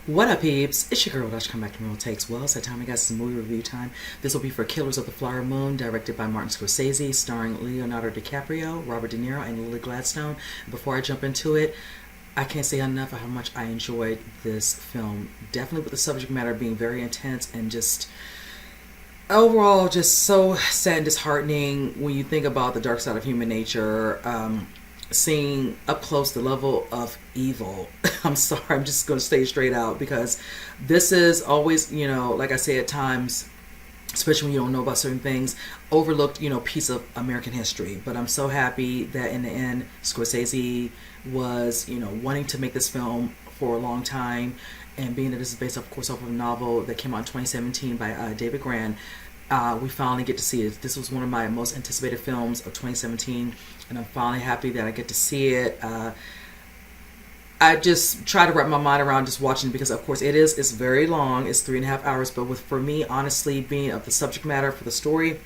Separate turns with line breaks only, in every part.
What up, peeps? It's your girl, Dutch. Come back to Real Takes. Well, it's that time, I got some movie review time. This will be for Killers of the Flower Moon, directed by Martin Scorsese, starring Leonardo DiCaprio, Robert De Niro, and Lily Gladstone. Before I jump into it, I can't say enough of how much I enjoyed this film. Definitely with the subject matter being very intense and just overall just so sad and disheartening when you think about the dark side of human nature. Seeing up close the level of evil. I'm sorry, I'm just going to stay straight out because this is always, like I say at times, especially when you don't know about certain things, overlooked, piece of American history. But I'm so happy that in the end, Scorsese was, wanting to make this film for a long time, and being that this is based, of course, off of a novel that came out in 2017 by David Gran. We finally get to see it. This was one of my most anticipated films of 2017, and I'm finally happy that I get to see it. I just try to wrap my mind around just watching it because, of course, it's very long. It's 3.5 hours, but for me, honestly, being of the subject matter for the story,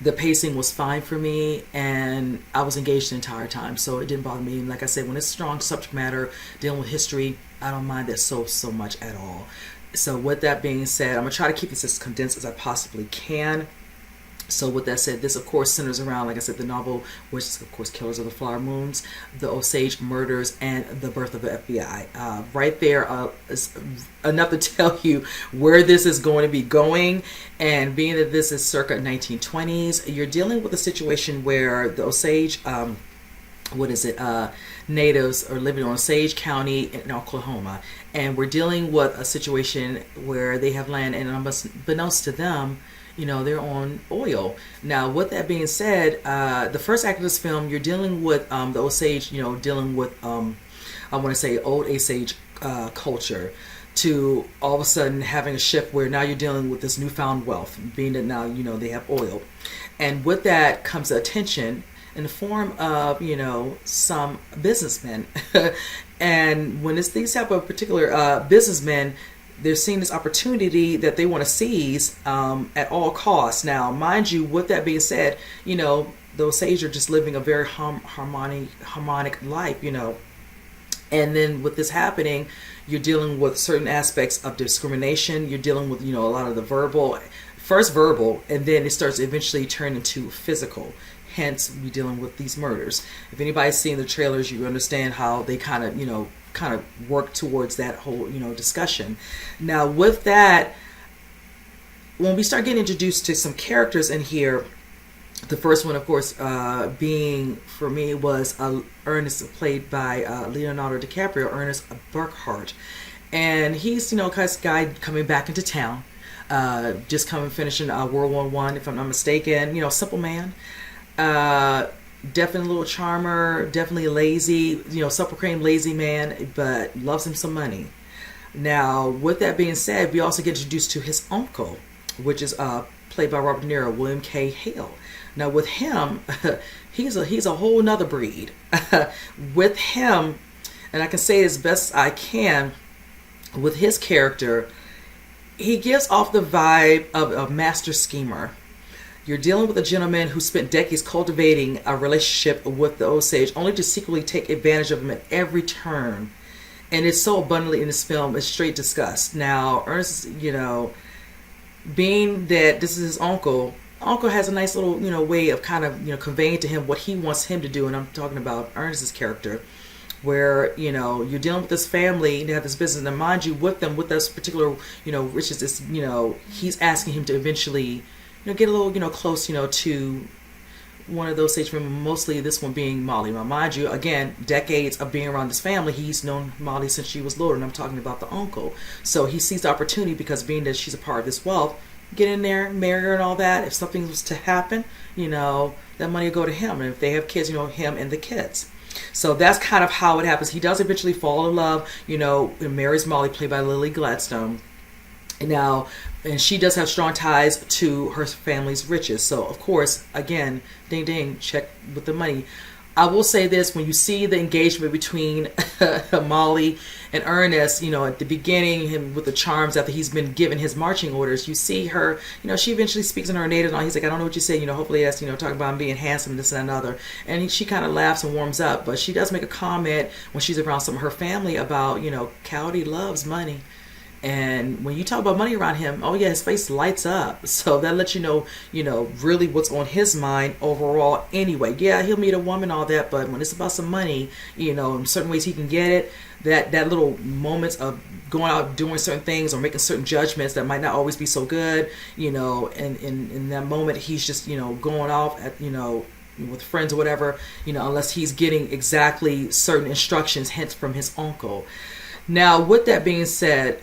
the pacing was fine for me, and I was engaged the entire time, so it didn't bother me. And like I said, when it's strong subject matter dealing with history, I don't mind that so much at all. So with that being said, I'm going to try to keep this as condensed as I possibly can. So with that said, this of course centers around, like I said, the novel, which is of course Killers of the Flower Moons, the Osage murders, and the birth of the FBI. Right there is enough to tell you where this is going to be going. And being that this is circa 1920s, you're dealing with a situation where the Osage, natives are living on Osage County in Oklahoma, and we're dealing with a situation where they have land, and unbeknownst to them, they're on oil. Now, with that being said, the first act of this film, you're dealing with the Osage, dealing with I want to say old Osage culture, to all of a sudden having a shift where now you're dealing with this newfound wealth, being that now they have oil, and with that comes attention in the form of, some businessmen. And when it's these type of particular businessmen, they're seeing this opportunity that they want to seize at all costs. Now, mind you, with that being said, those Osage are just living a very harmonic life, And then with this happening, you're dealing with certain aspects of discrimination. You're dealing with, a lot of the first verbal, and then it starts eventually turning into physical. Hence, we're dealing with these murders. If anybody's seen the trailers, you understand how they kind of work towards that whole, discussion. Now, with that, when we start getting introduced to some characters in here, the first one, of course, being for me was Ernest, played by Leonardo DiCaprio, Ernest Burkhart, and he's kind of guy coming back into town, just finishing World War I, if I'm not mistaken. Simple man. Definitely a little charmer, definitely lazy, self-proclaimed lazy man, but loves him some money. Now, with that being said, we also get introduced to his uncle, which is played by Robert De Niro, William K. Hale. Now, with him, he's a whole nother breed. With him, and I can say as best I can, with his character, he gives off the vibe of a master schemer. You're dealing with a gentleman who spent decades cultivating a relationship with the Osage, only to secretly take advantage of him at every turn. And it's so abundantly in this film, it's straight disgust. Now, Ernest, being that this is his uncle has a nice little, way of kind of, conveying to him what he wants him to do. And I'm talking about Ernest's character, where, you're dealing with this family, they have this business, and mind you, with this particular, riches, is, he's asking him to eventually, get a little, close, to one of those Osage women, mostly this one being Molly. Now, mind you, again, decades of being around this family, he's known Molly since she was little, and I'm talking about the uncle. So he sees the opportunity because being that she's a part of this wealth, get in there, marry her and all that. If something was to happen, that money will go to him. And if they have kids, him and the kids. So that's kind of how it happens. He does eventually fall in love, and marries Molly, played by Lily Gladstone. And she does have strong ties to her family's riches. So, of course, again, ding ding, check with the money. I will say this: when you see the engagement between Molly and Ernest, at the beginning, him with the charms after he's been given his marching orders, you see her, she eventually speaks in her native tongue. He's like, I don't know what you say, hopefully that's, talking about him being handsome, this and another. And she kind of laughs and warms up, but she does make a comment when she's around some of her family about, Cowdy loves money. And when you talk about money around him, oh yeah, his face lights up. So that lets you know, really what's on his mind overall anyway. Yeah, he'll meet a woman, all that, but when it's about some money, in certain ways he can get it, that little moments of going out doing certain things or making certain judgments that might not always be so good, and in that moment he's just, going off at, with friends or whatever, unless he's getting exactly certain instructions, hence from his uncle. Now, with that being said,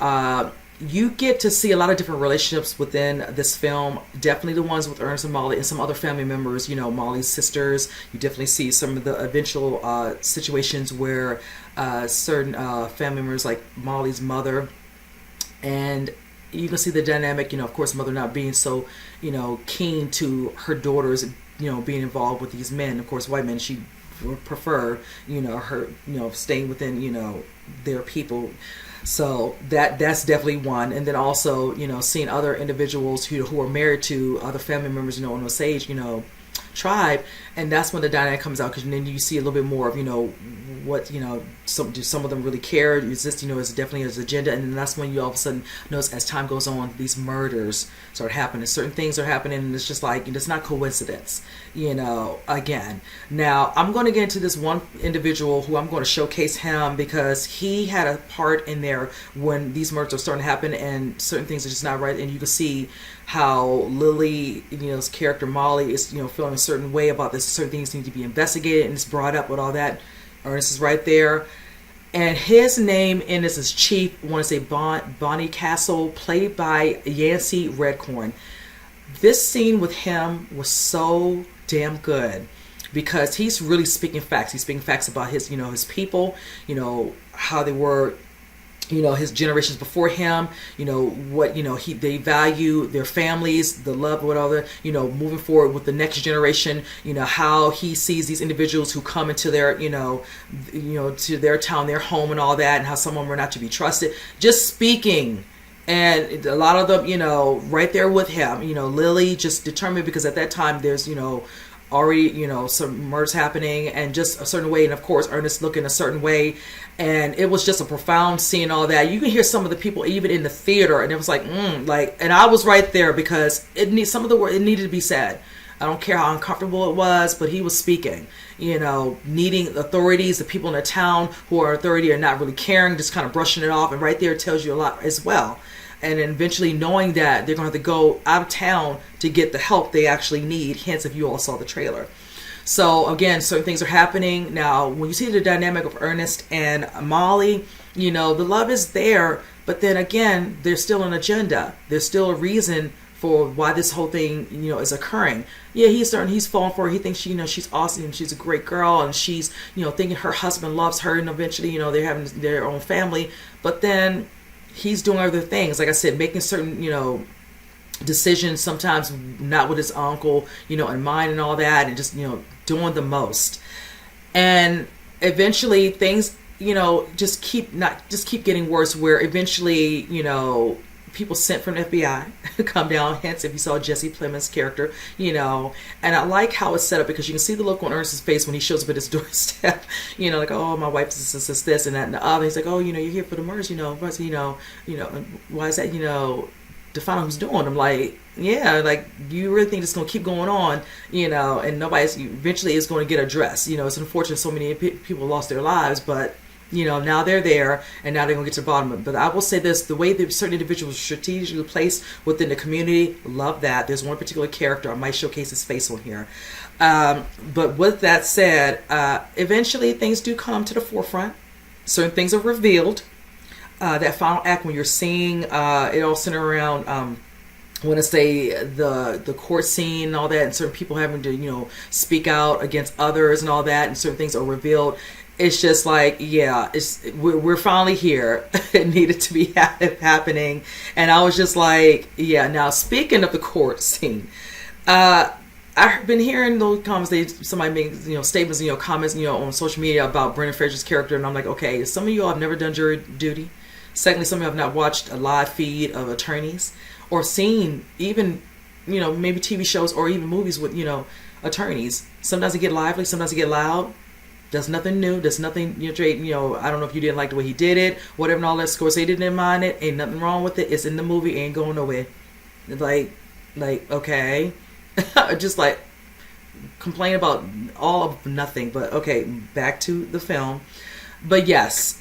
you get to see a lot of different relationships within this film. Definitely the ones with Ernest and Molly and some other family members, Molly's sisters. You definitely see some of the eventual situations where certain family members, like Molly's mother, and you can see the dynamic, of course, mother not being so, keen to her daughters, being involved with these men. Of course, white men, she would prefer, her, staying within, their people. So that's definitely one. And then also, seeing other individuals who are married to other family members, on Osage, tribe, and that's when the dynamic comes out, because then you see a little bit more of what do some of them really care, exist, is definitely his agenda. And then that's when you all of a sudden notice, as time goes on, these murders start happening, certain things are happening, and it's just like, it's not coincidence, again. Now I'm going to get into this one individual who I'm going to showcase him, because he had a part in there when these murders are starting to happen and certain things are just not right. And you can see how Lily, his character Molly, is feeling a certain way about this. Certain things need to be investigated, and it's brought up with all that. Ernest is right there, and his name in this is Chief. I want to say Bonnie Castle, played by Yancey Redcorn. This scene with him was so damn good, because he's really speaking facts. He's speaking facts about his, his people, how they were, his generations before him, what, they value their families, the love, whatever, moving forward with the next generation, how he sees these individuals who come into their, to their town, their home and all that, and how some of them are not to be trusted. Just speaking. And a lot of them, right there with him, Lily just determined, because at that time there's, already, some murders happening, and just a certain way. And of course, Ernest looking a certain way. And it was just a profound scene, all that. You can hear some of the people even in the theater, and it was like, and I was right there, because some of the word, it needed to be said. I don't care how uncomfortable it was, but he was speaking, needing authorities, the people in the town who are authority are not really caring, just kind of brushing it off. And right there, it tells you a lot as well. And then eventually knowing that they're going to have to go out of town to get the help they actually need. Hence, if you all saw the trailer. So again, certain things are happening. Now, when you see the dynamic of Ernest and Molly, the love is there. But then again, there's still an agenda. There's still a reason for why this whole thing, is occurring. Yeah, he's falling for her. He thinks she's awesome, and she's a great girl, and she's, thinking her husband loves her, and eventually, they're having their own family. But then he's doing other things, like I said, making certain, decisions, sometimes not with his uncle, in mind and all that, and just, doing the most. And eventually things, just keep getting worse, where eventually, people sent from the FBI come down, hence if you saw Jesse Plemons' character, and I like how it's set up, because you can see the look on Ernest's face when he shows up at his doorstep, like, oh, my wife is this and that and the other. He's like, oh, you're here for the murders, why is that, to find out who's doing them. Like, yeah, like, you really think it's going to keep going on, and nobody's eventually is going to get addressed. It's unfortunate so many people lost their lives, but now they're there, and now they're going to get to the bottom of it. But I will say this, the way that certain individuals are strategically placed within the community, love that. There's one particular character, I might showcase his face on here. But with that said, eventually things do come to the forefront. Certain things are revealed. That final act, when you're seeing it all centered around, I want to say the court scene and all that, and certain people having to, speak out against others and all that, and certain things are revealed. It's just like, yeah, we're finally here. It needed to be happening. And I was just like, yeah. Now, speaking of the court scene, I've been hearing those comments. Somebody makes statements, comments, on social media about Brendan Fraser's character, and I'm like, okay, some of you all have never done jury duty. Secondly, some of you have not watched a live feed of attorneys or seen even, maybe TV shows or even movies with, attorneys. Sometimes they get lively, sometimes they get loud. There's nothing new. There's nothing, I don't know if you didn't like the way he did it, whatever and all that. Scorsese didn't mind it. Ain't nothing wrong with it. It's in the movie. Ain't going nowhere. Like, okay. Just like complain about all of nothing. But okay, back to the film. But yes,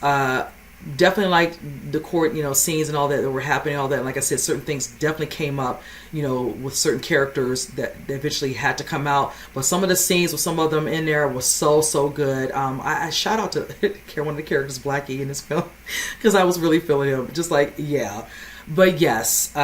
definitely like the court, scenes and all that were happening, all that. Like I said, certain things definitely came up, with certain characters that eventually had to come out. But some of the scenes with some of them in there was so good. I shout out to one of the characters, Blackie, in this film, because I was really feeling him. Just like, yeah. But yes,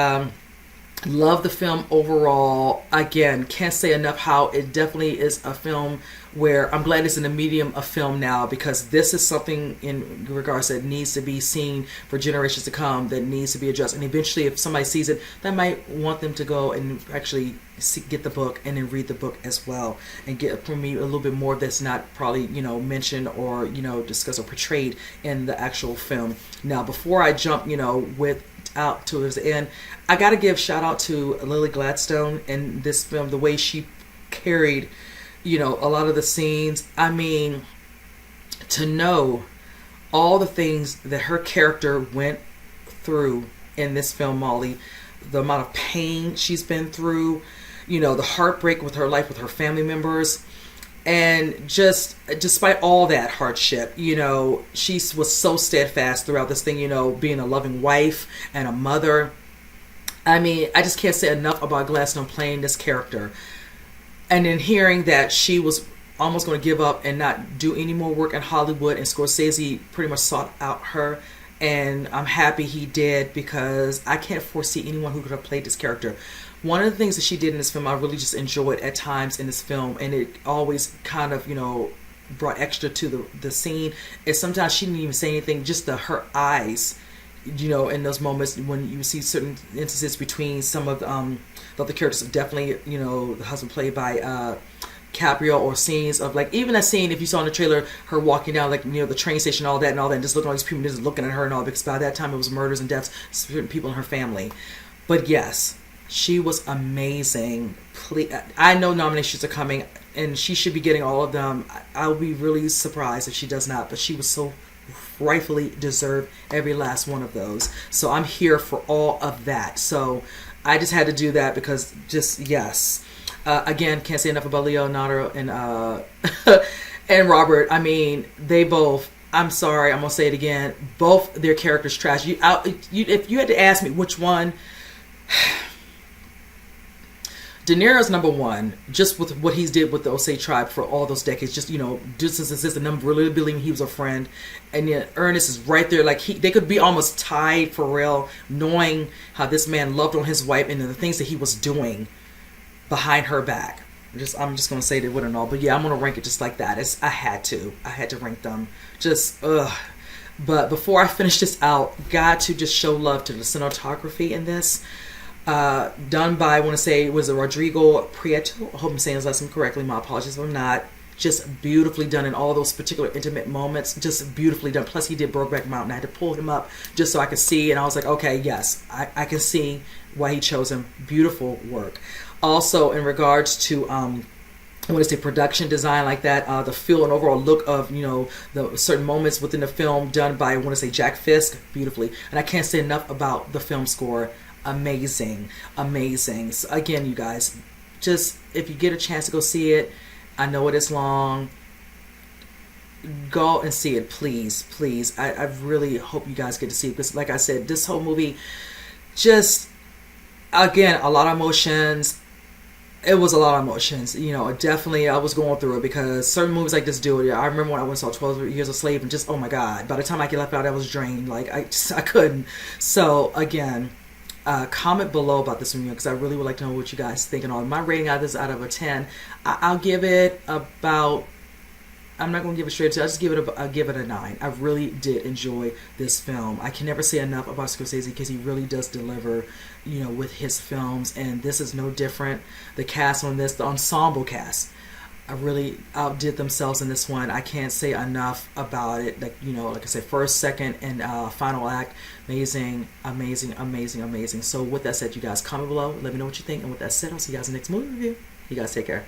love the film overall. Again, can't say enough how it definitely is a film where I'm glad it's in the medium of film now, because this is something in regards that needs to be seen for generations to come, that needs to be addressed. And eventually, if somebody sees it, that might want them to go and actually get the book and then read the book as well, and get from me a little bit more that's not probably mentioned or discussed or portrayed in the actual film. Now, before I jump out towards the end, I gotta give shout out to Lily Gladstone in this film, the way she carried a lot of the scenes. I mean, to know all the things that her character went through in this film, Molly, the amount of pain she's been through, the heartbreak with her life, with her family members, and just despite all that hardship, she was so steadfast throughout this thing, being a loving wife and a mother. I mean, I just can't say enough about Gladstone playing this character. And then hearing that she was almost going to give up and not do any more work in Hollywood, and Scorsese pretty much sought out her, and I'm happy he did, because I can't foresee anyone who could have played this character. One of the things that she did in this film I really just enjoyed at times in this film, and it always kind of brought extra to the scene, is sometimes she didn't even say anything, just her eyes, in those moments when you see certain instances between some of the other characters. Definitely, the husband played by Caprio, or scenes of, like, even that scene, if you saw in the trailer, her walking down, like, the train station, all that, and just looking at all these people just looking at her and all, because by that time it was murders and deaths, certain people in her family. But yes, she was amazing. I know nominations are coming, and she should be getting all of them. I'll be really surprised if she does not, but she was so rightfully deserved every last one of those. So I'm here for all of that. So I just had to do that, because just, yes. Again, can't say enough about Leonardo and and Robert. I mean, they both, I'm sorry, I'm going to say it again, both their characters trash. If you had to ask me which one, De Niro's number one, just with what he's did with the Osage tribe for all those decades, just since the number, really believing he was a friend. And yet Ernest is right there, like they could be almost tied for real, knowing how this man loved on his wife and the things that he was doing behind her back. I'm just gonna say they wouldn't all, but yeah, I'm gonna rank it just like that. I had to rank them. But before I finish this out, got to just show love to the cinematography in this. Done by, I want to say, was it Rodrigo Prieto? I hope I'm saying his last name correctly. My apologies if I'm not. Just beautifully done in all those particular intimate moments. Just beautifully done. Plus, he did Brokeback Mountain. I had to pull him up just so I could see, and I was like, okay, yes, I can see why he chose him. Beautiful work. Also, in regards to I want to say production design, like that, the feel and overall look of the certain moments within the film, done by, I want to say, Jack Fisk, beautifully. And I can't say enough about the film score. Amazing. So again, you guys, just if you get a chance to go see it, I know it is long, go and see it, please. I really hope you guys get to see it, because like I said, this whole movie, just, again, a lot of emotions. It was a lot of emotions, definitely I was going through it, because certain movies like this do it. I remember when I went and saw 12 Years a Slave, and just, oh my God, by the time I get left out, I was drained, like I couldn't. So again, comment below about this review, because I really would like to know what you guys think. And all my rating out of this, out of a 10, I'll give it about, I'm not going to give it straight to. I just give it a 9. I really did enjoy this film. I can never say enough about Scorsese because he really does deliver, with his films, and this is no different. The cast on this, the ensemble cast, I really outdid themselves in this one. I can't say enough about it. Like I said, first, second, and final act, amazing, amazing, amazing, amazing. So with that said, you guys comment below, let me know what you think. And with that said, I'll see you guys in the next movie review. You guys take care.